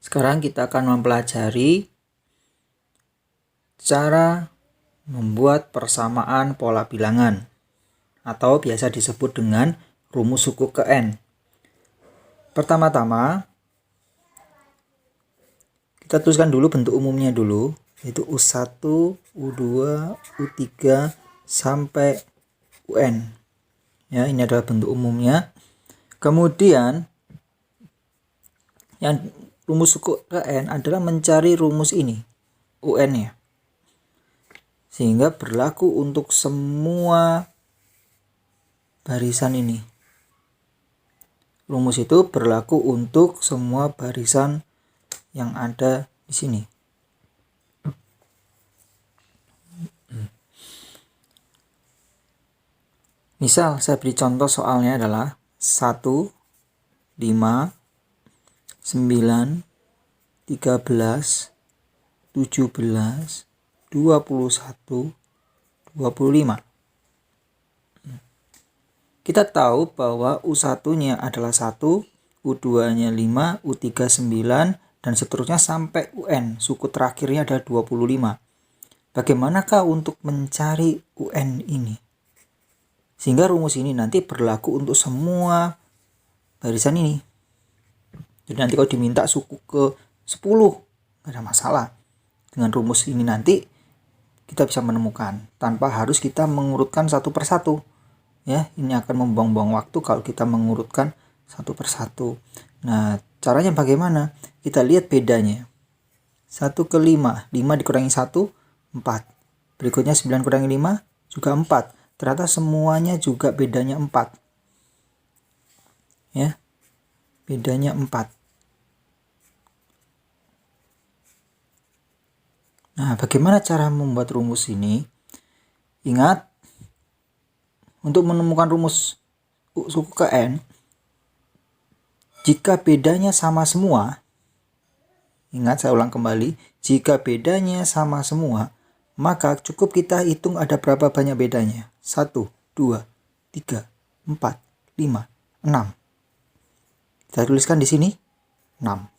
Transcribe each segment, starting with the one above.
Sekarang kita akan mempelajari cara membuat persamaan pola bilangan atau biasa disebut dengan rumus suku ke N. Pertama-tama kita tuliskan dulu bentuk umumnya dulu, yaitu U1, U2, U3 sampai UN. Ya, ini adalah bentuk umumnya. Kemudian yang rumus suku ke N adalah mencari rumus ini, UN-nya. Sehingga berlaku untuk semua barisan ini. Rumus itu berlaku untuk semua barisan yang ada di sini. Misal saya beri contoh soalnya adalah 1, 5, 9, 13, 17, 21, 25. Kita tahu bahwa U1-nya adalah 1, U2-nya 5, U3 9, dan seterusnya sampai UN. Suku terakhirnya adalah 25. Bagaimanakah untuk mencari UN ini? Sehingga rumus ini nanti berlaku untuk semua barisan ini. Jadi nanti kalau diminta suku ke 10, nggak ada masalah. Dengan rumus ini nanti kita bisa menemukan tanpa harus kita mengurutkan satu persatu. Ya, ini akan membuang-buang waktu kalau kita mengurutkan satu persatu. Nah, caranya bagaimana? Kita lihat bedanya. 1 ke 5, 5 dikurangi 1, 4. Berikutnya 9 kurangi 5, juga 4. Ternyata semuanya juga bedanya 4. Ya, bedanya 4. Nah, bagaimana cara membuat rumus ini? Ingat, untuk menemukan rumus suku ke N, jika bedanya sama semua, ingat saya ulang kembali, jika bedanya sama semua, maka cukup kita hitung ada berapa banyak bedanya. 1, 2, 3, 4, 5, 6. Kita tuliskan di sini 6.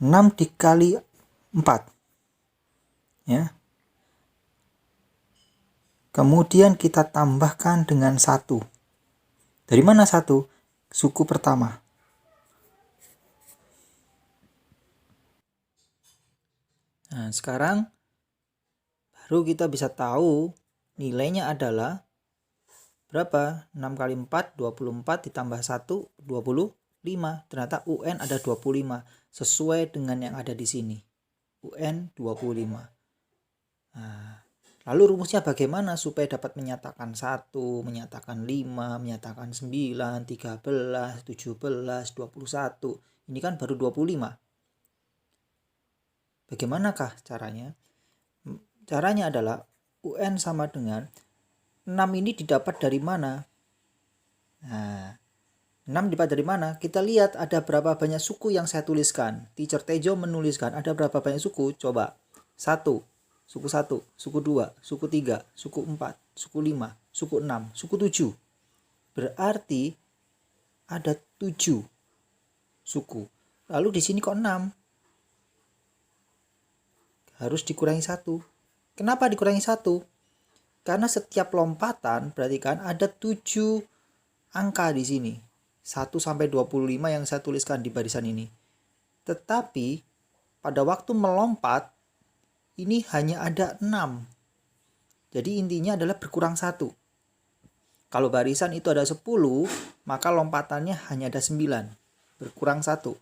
6 dikali 4. Ya. Kemudian kita tambahkan dengan 1. Dari mana 1? Suku pertama. Nah, sekarang baru kita bisa tahu nilainya adalah berapa? 6 kali 4, 24 ditambah 1, 25. Ternyata UN ada 25. Sesuai dengan yang ada di sini. UN 25. Nah, lalu rumusnya bagaimana supaya dapat menyatakan 1, menyatakan 5, menyatakan 9, 13, 17, 21. Ini kan baru 25. Bagaimanakah caranya? Caranya adalah UN sama dengan 6 ini didapat dari mana? Nah, 6 didapat dari mana? Kita lihat ada berapa banyak suku yang saya tuliskan. Teacher Tejo menuliskan ada berapa banyak suku? Coba. 1, suku 1, suku 2, suku 3, suku 4, suku 5, suku 6, suku 7. Berarti ada 7 suku. Lalu di sini kok 6? Harus dikurangi 1. Kenapa dikurangi 1? Karena setiap lompatan berarti kan ada 7 angka di sini. 1 sampai 25 yang saya tuliskan di barisan ini. Tetapi pada waktu melompat ini hanya ada 6. Jadi intinya adalah berkurang 1. Kalau barisan itu ada 10, maka lompatannya hanya ada 9. Berkurang 1.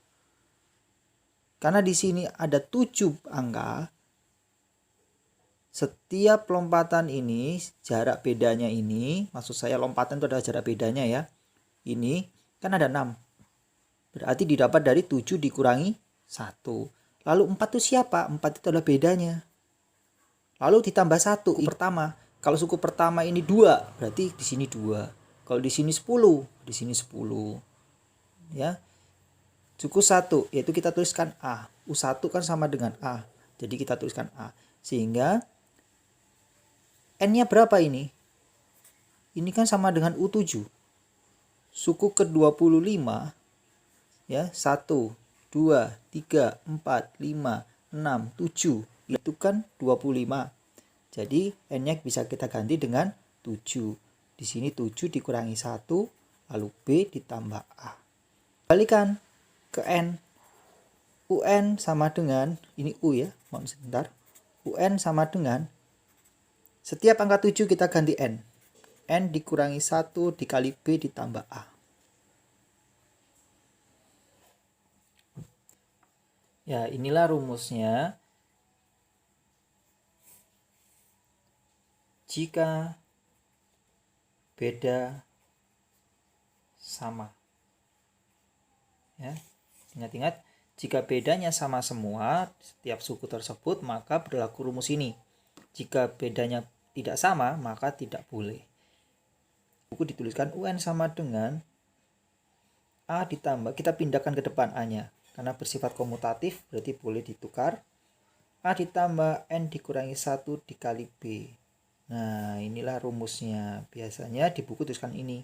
Karena di sini ada 7 angka, setiap lompatan ini, jarak bedanya ini, maksud saya lompatan itu adalah jarak bedanya ya. Ini kan ada 6. Berarti didapat dari 7 dikurangi 1. Lalu 4 itu siapa? 4 itu adalah bedanya. Lalu ditambah 1 pertama. Kalau suku pertama ini 2, berarti di sini 2. Kalau di sini 10, di sini 10. Ya. Suku 1, yaitu kita tuliskan A. U1 kan sama dengan A. Jadi kita tuliskan A. Sehingga N-nya berapa ini? Ini kan sama dengan U7. Suku ke-25 Ya, 1, 2, 3, 4, 5, 6, 7. Itu kan 25. Jadi N-nya bisa kita ganti dengan 7. Di sini 7 dikurangi 1, lalu B ditambah A. Kalikan ke N. UN sama dengan, ini U ya, mohon sebentar. UN sama dengan, setiap angka 7 kita ganti N. N dikurangi 1 dikali B ditambah A. Ya, inilah rumusnya. Jika beda sama. Ya, ingat-ingat, jika bedanya sama semua setiap suku tersebut, maka berlaku rumus ini. Jika bedanya tidak sama, maka tidak boleh. Buku dituliskan UN sama dengan A ditambah, kita pindahkan ke depan A-nya. Karena bersifat komutatif, berarti boleh ditukar. A ditambah N dikurangi 1 dikali B. Nah, inilah rumusnya. Biasanya di buku tuliskan ini.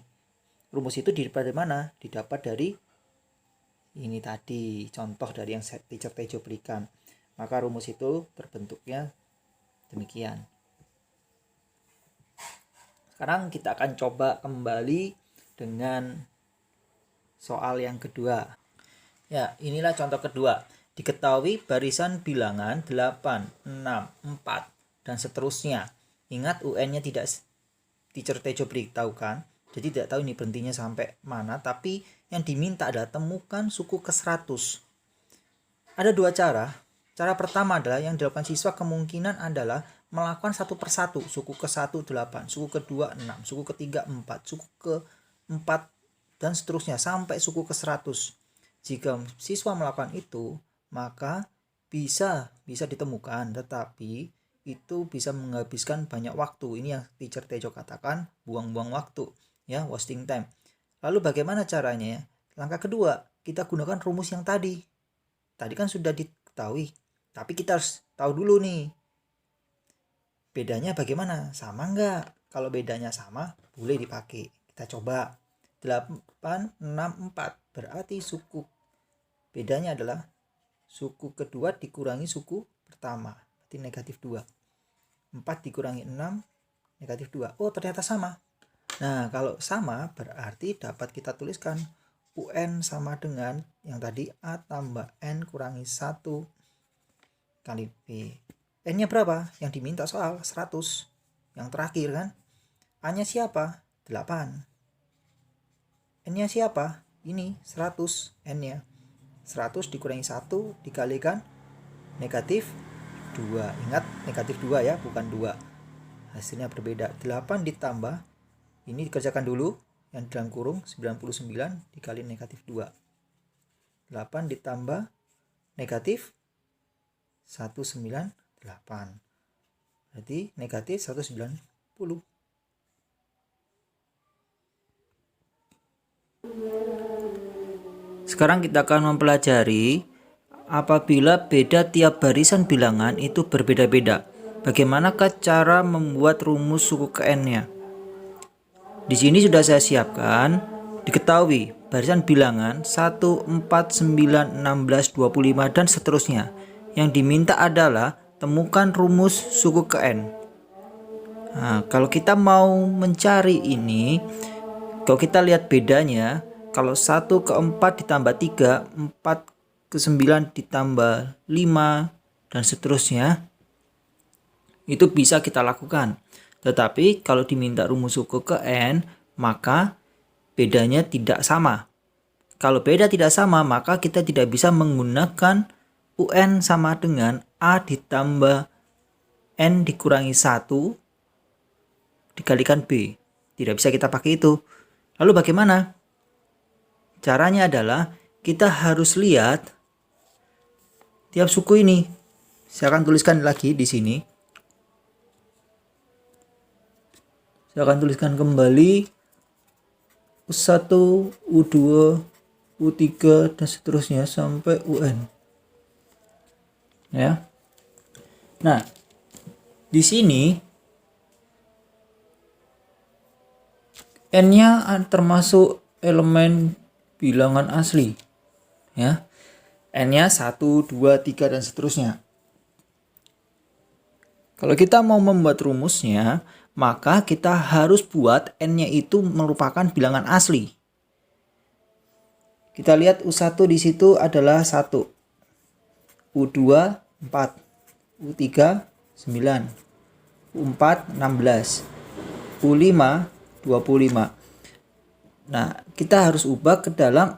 Rumus itu didapat dari mana? Didapat dari ini tadi, contoh dari yang teacher Tejo berikan. Maka rumus itu terbentuknya demikian. Sekarang kita akan coba kembali dengan soal yang kedua. Ya, inilah contoh kedua. Diketahui barisan bilangan 8, 6, 4, dan seterusnya. Ingat UN-nya tidak teacher Tejo beritahukan. Jadi tidak tahu ini berhentinya sampai mana. Tapi yang diminta adalah temukan suku ke-100. Ada dua cara. Cara pertama adalah yang dilakukan siswa kemungkinan adalah melakukan satu persatu. Suku ke-1 8, suku ke-2 6, suku ke-3 4, suku ke-4 dan seterusnya sampai suku ke-100. Jika siswa melakukan itu, maka bisa ditemukan, tetapi itu bisa menghabiskan banyak waktu. Ini yang teacher Tejo katakan, buang-buang waktu, ya, wasting time. Lalu bagaimana caranya? Langkah kedua, kita gunakan rumus yang tadi. Tadi kan sudah diketahui, tapi kita harus tahu dulu nih, bedanya bagaimana? Sama enggak? Kalau bedanya sama, boleh dipakai. Kita coba. 8, 6, 4. Berarti suku bedanya adalah suku kedua dikurangi suku pertama. Berarti negatif 2. 4 dikurangi 6, negatif 2. Oh, ternyata sama. Nah, kalau sama berarti dapat kita tuliskan UN sama dengan yang tadi A tambah N kurangi 1 kali B. N-nya berapa? Yang diminta soal 100. Yang terakhir kan? A-nya siapa? 8. N-nya siapa? Ini 100. N-nya 100 dikurangi 1 dikalikan negatif 2. Ingat negatif 2 ya, bukan 2. Hasilnya berbeda. 8 ditambah, ini dikerjakan dulu, yang dalam kurung 99 dikali negatif 2. 8 ditambah negatif 198. Berarti negatif 190. Sekarang kita akan mempelajari apabila beda tiap barisan bilangan itu berbeda-beda. Bagaimanakah cara membuat rumus suku ke N-nya? Di sini sudah saya siapkan. Diketahui barisan bilangan 1, 4, 9, 16, 25 dan seterusnya. Yang diminta adalah temukan rumus suku ke N. Nah, kalau kita mau mencari ini, kalau kita lihat bedanya, kalau 1 ke 4 ditambah 3, 4 ke 9 ditambah 5 dan seterusnya, itu bisa kita lakukan. Tetapi kalau diminta rumus suku ke N, maka bedanya tidak sama. Kalau beda tidak sama, maka kita tidak bisa menggunakan UN sama dengan A ditambah N dikurangi 1 dikalikan B. Tidak bisa kita pakai itu. Lalu bagaimana? Caranya adalah kita harus lihat tiap suku ini. Saya akan tuliskan lagi di sini. Saya akan tuliskan kembali U1, U2, U3 dan seterusnya sampai UN. Ya. Nah, di sini N-nya termasuk elemen bilangan asli. Ya. N-nya 1, 2, 3 dan seterusnya. Kalau kita mau membuat rumusnya, maka kita harus buat N-nya itu merupakan bilangan asli. Kita lihat U1 di situ adalah 1. U2 4. U3 9. U4 16. U5 25. Nah, kita harus ubah ke dalam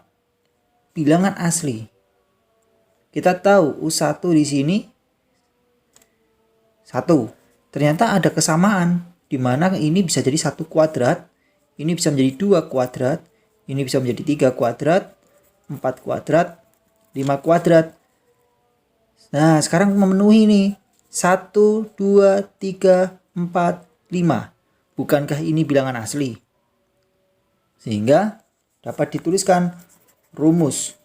bilangan asli. Kita tahu U1 di sini 1. Ternyata ada kesamaan di mana ini bisa jadi 1 kuadrat, ini bisa menjadi 2 kuadrat, ini bisa menjadi 3 kuadrat, 4 kuadrat, 5 kuadrat. Nah, sekarang memenuhi nih. 1, 2, 3, 4, 5. Bukankah ini bilangan asli? Sehingga dapat dituliskan rumus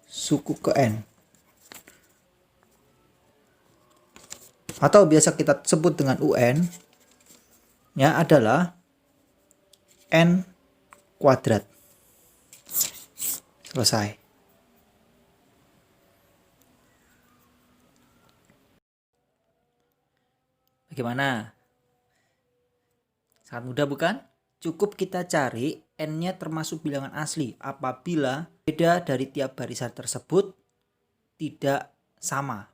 suku ke N. Atau biasa kita sebut dengan UN, ya adalah N kuadrat. Selesai. Bagaimana? Sangat mudah bukan? Cukup kita cari N-nya termasuk bilangan asli apabila beda dari tiap barisan tersebut tidak sama.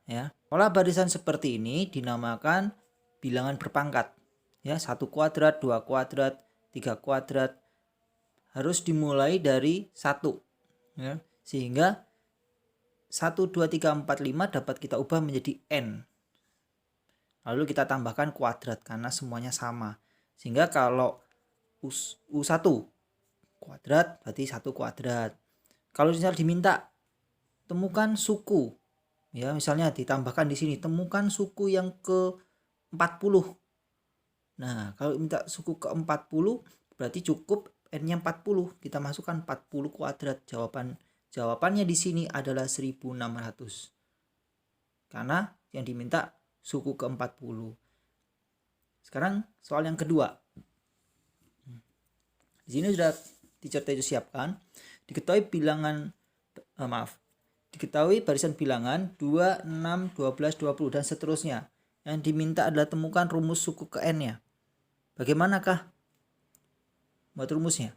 Ya, pola barisan seperti ini dinamakan bilangan berpangkat. Ya, 1 kuadrat, 2 kuadrat, 3 kuadrat harus dimulai dari 1. Ya, sehingga 1, 2, 3, 4, 5 dapat kita ubah menjadi N. Lalu kita tambahkan kuadrat karena semuanya sama. Sehingga kalau U1 kuadrat berarti 1 kuadrat. Kalau misalnya diminta temukan suku, ya misalnya ditambahkan di sini temukan suku yang ke-40. Nah, kalau minta suku ke-40 berarti cukup N-nya 40. Kita masukkan 40 kuadrat. Jawabannya di sini adalah 1600. Karena yang diminta suku ke-40. Sekarang soal yang kedua. Di sini sudah teacher Tejo siapkan. Diketahui barisan bilangan 2, 6, 12, 20 dan seterusnya. Yang diminta adalah temukan rumus suku ke N-nya. Bagaimanakah buat rumusnya?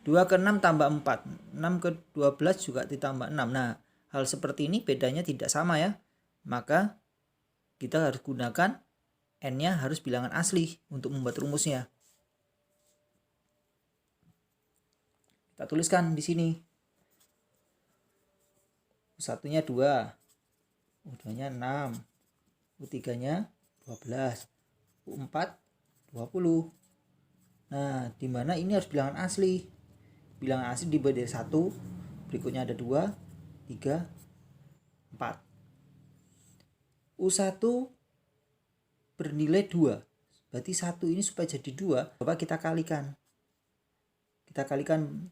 2 ke 6 tambah 4. 6 ke 12 juga ditambah 6. Nah, hal seperti ini bedanya tidak sama ya. Maka kita harus gunakan N-nya harus bilangan asli untuk membuat rumusnya. Kita tuliskan di sini. U1-nya 2, U2-nya 6, U3-nya 12, U4 20. Nah, di mana ini harus bilangan asli. Bilangan asli dibagi dari 1, berikutnya ada 2, 3, 4. U1 bernilai 2. Berarti 1 ini supaya jadi 2, coba kita kalikan. Kita kalikan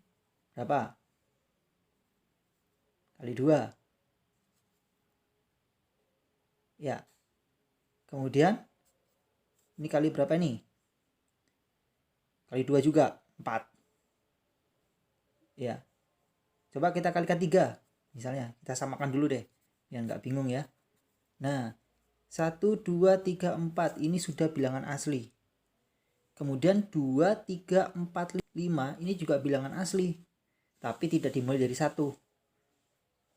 berapa? Kali 2. Ya. Kemudian ini kali berapa nih? Kali 2 juga, 4. Ya. Coba kita kalikan 3. Misalnya, kita samakan dulu deh. Biar nggak bingung ya. Nah, 1, 2, 3, 4 ini sudah bilangan asli. Kemudian 2, 3, 4, 5 ini juga bilangan asli. Tapi tidak dimulai dari 1.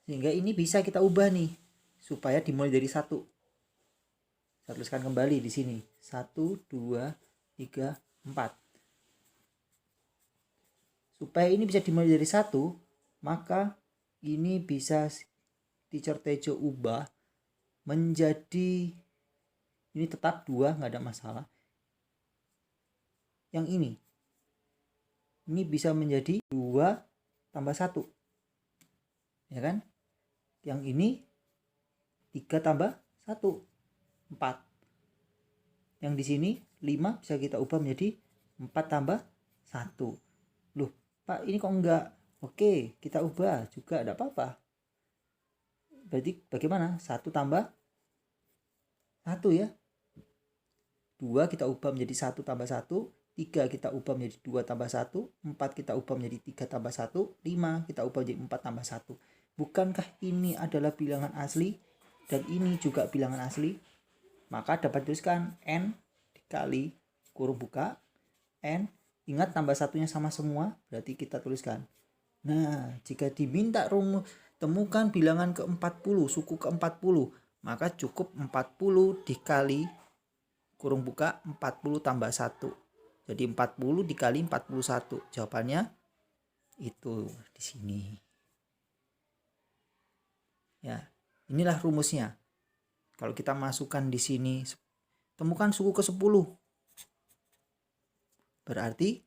Sehingga ini bisa kita ubah nih. Supaya dimulai dari 1. Saya tuliskan kembali di sini. 1, 2, 3, 4. Supaya ini bisa dimulai dari 1, maka ini bisa teacher Tejo ubah menjadi, ini tetap 2, nggak ada masalah. Yang ini bisa menjadi 2 tambah 1. Ya kan? Yang ini 3 tambah 1, 4. Yang di sini 5 bisa kita ubah menjadi 4 tambah 1. Loh, Pak, ini kok enggak? Oke, kita ubah juga, enggak apa-apa. Berarti bagaimana? 1 tambah 1 ya. 2 kita ubah menjadi 1 tambah 1. 3 kita ubah menjadi 2 tambah 1, 4 kita ubah menjadi 3 tambah 1, 5 kita ubah menjadi 4 tambah 1. Bukankah ini adalah bilangan asli dan ini juga bilangan asli? Maka dapat dituliskan N dikali kurung buka N, ingat tambah satunya sama semua, berarti kita tuliskan. Nah, jika diminta rumus temukan bilangan ke-40, suku ke-40, maka cukup 40 dikali kurung buka 40 tambah 1. Jadi 40 dikali 41. Jawabannya itu di sini. Ya, inilah rumusnya. Kalau kita masukkan di sini, temukan suku ke-10. Berarti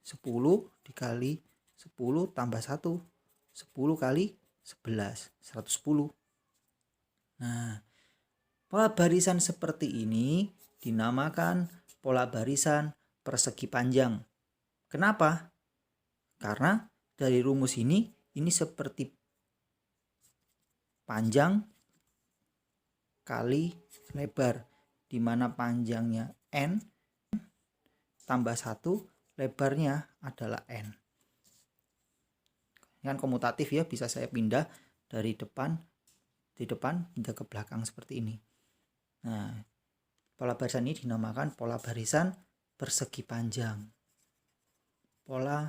10 dikali 10 tambah 1. 10 kali 11, 110. Nah, pola barisan seperti ini dinamakan pola barisan persegi panjang. Kenapa? Karena dari rumus ini seperti panjang kali lebar, di mana panjangnya N tambah 1, lebarnya adalah N. Ini kan komutatif ya, bisa saya pindah dari depan pindah ke belakang seperti ini. Nah, pola barisan ini dinamakan pola barisan persegi panjang. Pola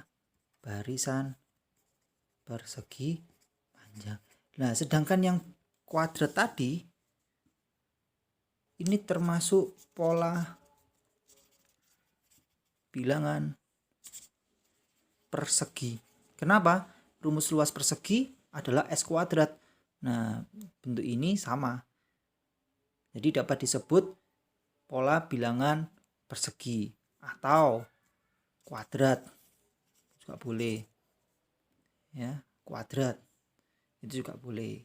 barisan persegi panjang. Nah, sedangkan yang kuadrat tadi ini termasuk pola bilangan persegi. Kenapa? Rumus luas persegi adalah S kuadrat. Nah, bentuk ini sama. Jadi dapat disebut pola bilangan persegi atau kuadrat. Juga boleh. Ya, kuadrat. Itu juga boleh.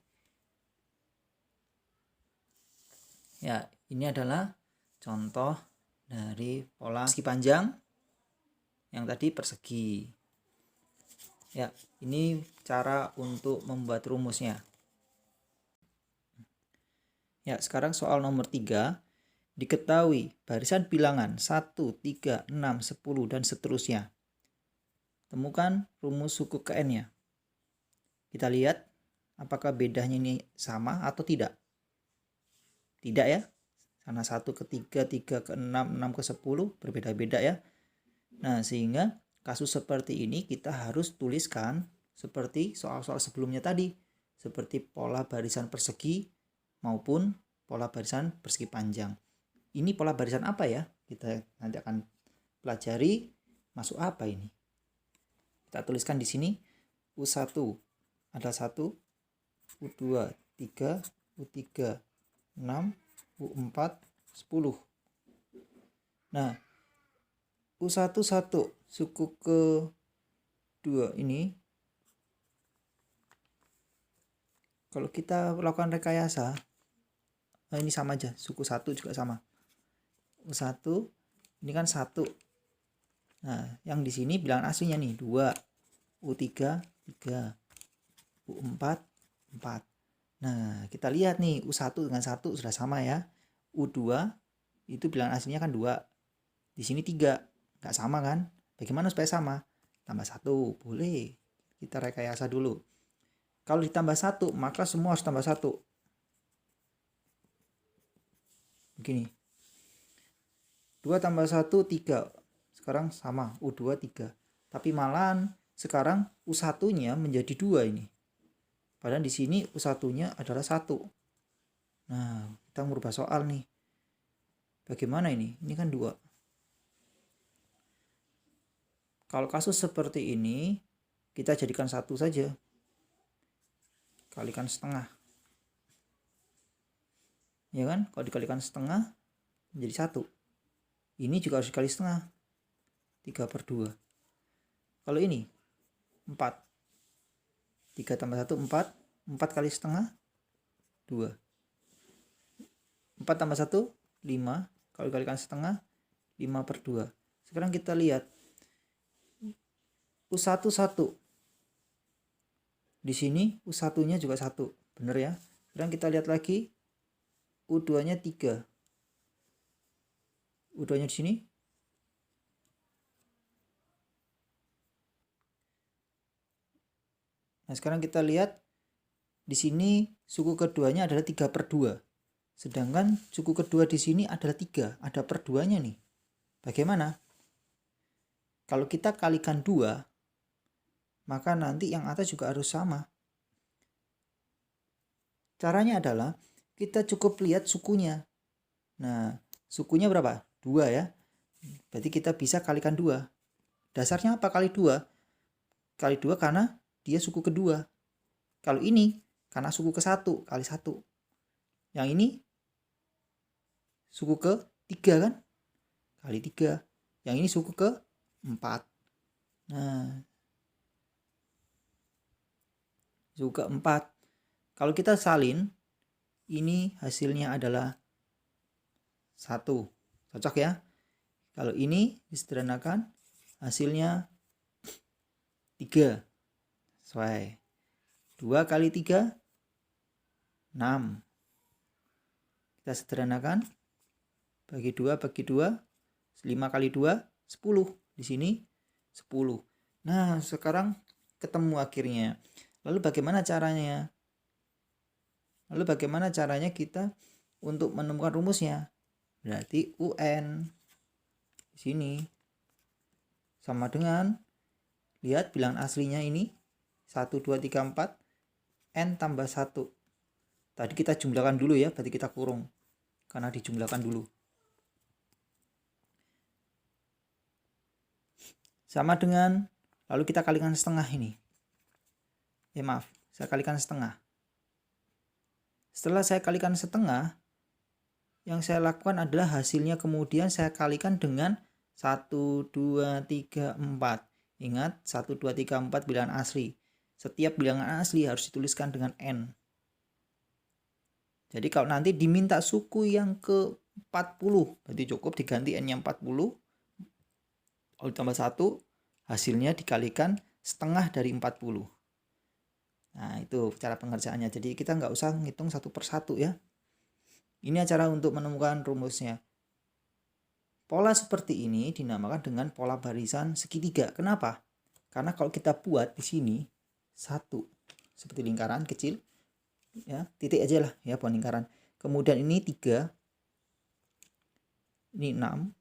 Ya, ini adalah contoh dari pola persegi panjang. Yang tadi persegi. Ya, ini cara untuk membuat rumusnya. Ya, sekarang soal nomor 3. Diketahui barisan bilangan 1, 3, 6, 10, dan seterusnya. Temukan rumus suku ke N-nya. Kita lihat apakah bedanya ini sama atau tidak. Tidak ya. Karena 1 ke 3, 3 ke 6, 6 ke 10 berbeda-beda ya. Nah, sehingga kasus seperti ini kita harus tuliskan seperti soal-soal sebelumnya tadi. Seperti pola barisan persegi maupun pola barisan persegi panjang. Ini pola barisan apa ya? Kita nanti akan pelajari masuk apa ini. Kita tuliskan di sini U1 ada 1, U2 3, U3 6, U4 10. Nah, U1 1 suku ke 2 ini kalau kita lakukan rekayasa ini sama aja, suku 1 juga sama. U1 ini kan 1. Nah, yang di sini bilangan aslinya nih 2, U3 3, U4 4. Nah, kita lihat nih U1 dengan 1 sudah sama ya. U2 itu bilangan aslinya kan 2. Di sini 3. Nggak sama kan? Bagaimana supaya sama? Tambah 1. Boleh. Kita rekayasa dulu. Kalau ditambah 1, maka semua harus tambah 1. Begini. 2 tambah 1, 3. Sekarang sama. U2 3. Tapi malahan sekarang U1-nya menjadi 2 ini. Padahal di sini U1-nya adalah 1. Nah, kita merubah soal nih. Bagaimana ini? Ini kan 2. Kalau kasus seperti ini, kita jadikan 1 saja. Kalikan setengah. Ya kan? Kalau dikalikan setengah, menjadi 1. Ini juga harus dikali setengah. 3/2. Kalau ini, 4. 3 tambah 1, 4. 4 kali setengah, 2. 4 tambah 1, 5. Kalau dikalikan setengah, 5/2. Sekarang kita lihat. U1 1. Di sini U1-nya juga 1. Benar ya? Sekarang kita lihat lagi. U2-nya 3. U2-nya di sini Nah, sekarang kita lihat di sini suku keduanya adalah 3/2. Sedangkan suku kedua di sini adalah 3, ada per 2-nya nih. Bagaimana? Kalau kita kalikan 2, maka nanti yang atas juga harus sama. Caranya adalah kita cukup lihat sukunya. Nah, sukunya berapa? 2 ya. Berarti kita bisa kalikan 2. Dasarnya apa kali 2? Kali 2 karena dia suku kedua. Kalau ini karena suku ke-1 kali 1. Yang ini suku ke-3 kan? Kali 3. Yang ini suku ke-4. Nah, suku ke-4. Kalau kita salin, ini hasilnya adalah 1. Cocok ya? Kalau ini disederhanakan, hasilnya 3. Sesuai. 2 kali 3, 6. Kita sederhanakan. Bagi 2, 5 kali 2, 10. Di sini 10. Nah, sekarang ketemu akhirnya. Lalu bagaimana caranya? Kita untuk menemukan rumusnya? Berarti UN di sini sama dengan, lihat bilangan aslinya ini 1, 2, 3, 4, N tambah 1. Tadi kita jumlahkan dulu ya, berarti kita kurung karena dijumlahkan dulu. Sama dengan, lalu kita kalikan setengah ini. Maaf, saya kalikan setengah. Setelah saya kalikan setengah, yang saya lakukan adalah hasilnya kemudian saya kalikan dengan 1, 2, 3, 4. Ingat, 1, 2, 3, 4 bilangan asli. Setiap bilangan asli harus dituliskan dengan N. Jadi kalau nanti diminta suku yang ke-40, berarti cukup diganti N-nya 40. Kalau ditambah 1, hasilnya dikalikan setengah dari 40. Nah, itu cara pengerjaannya. Jadi kita nggak usah ngitung satu per satu ya. Ini cara untuk menemukan rumusnya. Pola seperti ini dinamakan dengan pola barisan segitiga. Kenapa? Karena kalau kita buat di sini 1 seperti lingkaran kecil, ya titik aja lah ya bukan lingkaran. Kemudian ini 3, ini 6.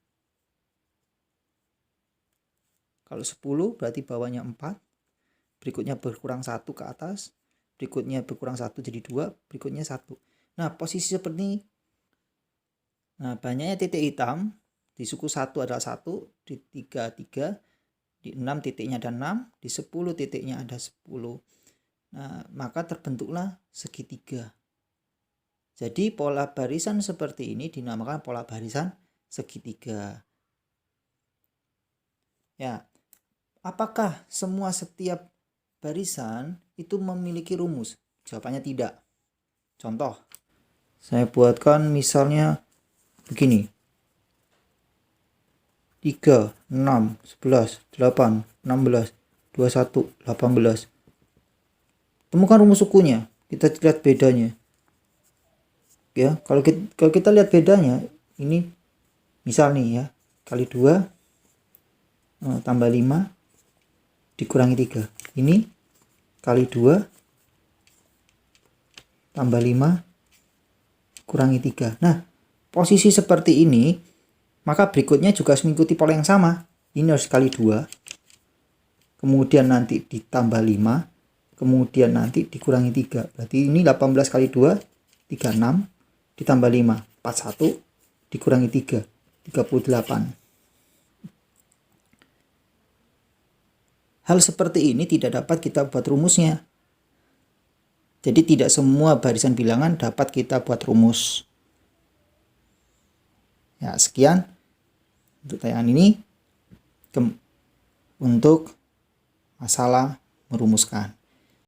Kalau 10 berarti bawahnya 4. Berikutnya berkurang 1 ke atas, berikutnya berkurang 1 jadi 2, berikutnya 1. Nah, posisi seperti ini. Nah, banyaknya titik hitam di suku 1 adalah 1, di 3 3, di 6 titiknya ada 6, di 10 titiknya ada 10. Nah, maka terbentuklah segitiga. Jadi pola barisan seperti ini dinamakan pola barisan segitiga. Ya, apakah setiap barisan itu memiliki rumus? Jawabannya tidak. Contoh, saya buatkan misalnya begini. 3, 6, 11, 8, 16, 21, 18. Temukan rumus sukunya. Kita lihat bedanya. Ya, kalau kita lihat bedanya, ini misal nih ya, kali 2 tambah 5 dikurangi 3. Ini kali 2 tambah 5 kurangi 3. Nah, posisi seperti ini, maka berikutnya juga harus mengikuti pola yang sama. Ini harus kali 2. Kemudian nanti ditambah 5. Kemudian nanti dikurangi 3. Berarti ini 18 kali 2, 36. Ditambah 5, 41. Dikurangi 3, 38. Hal seperti ini tidak dapat kita buat rumusnya. Jadi tidak semua barisan bilangan dapat kita buat rumus. Ya, sekian untuk tayangan ini untuk masalah merumuskan.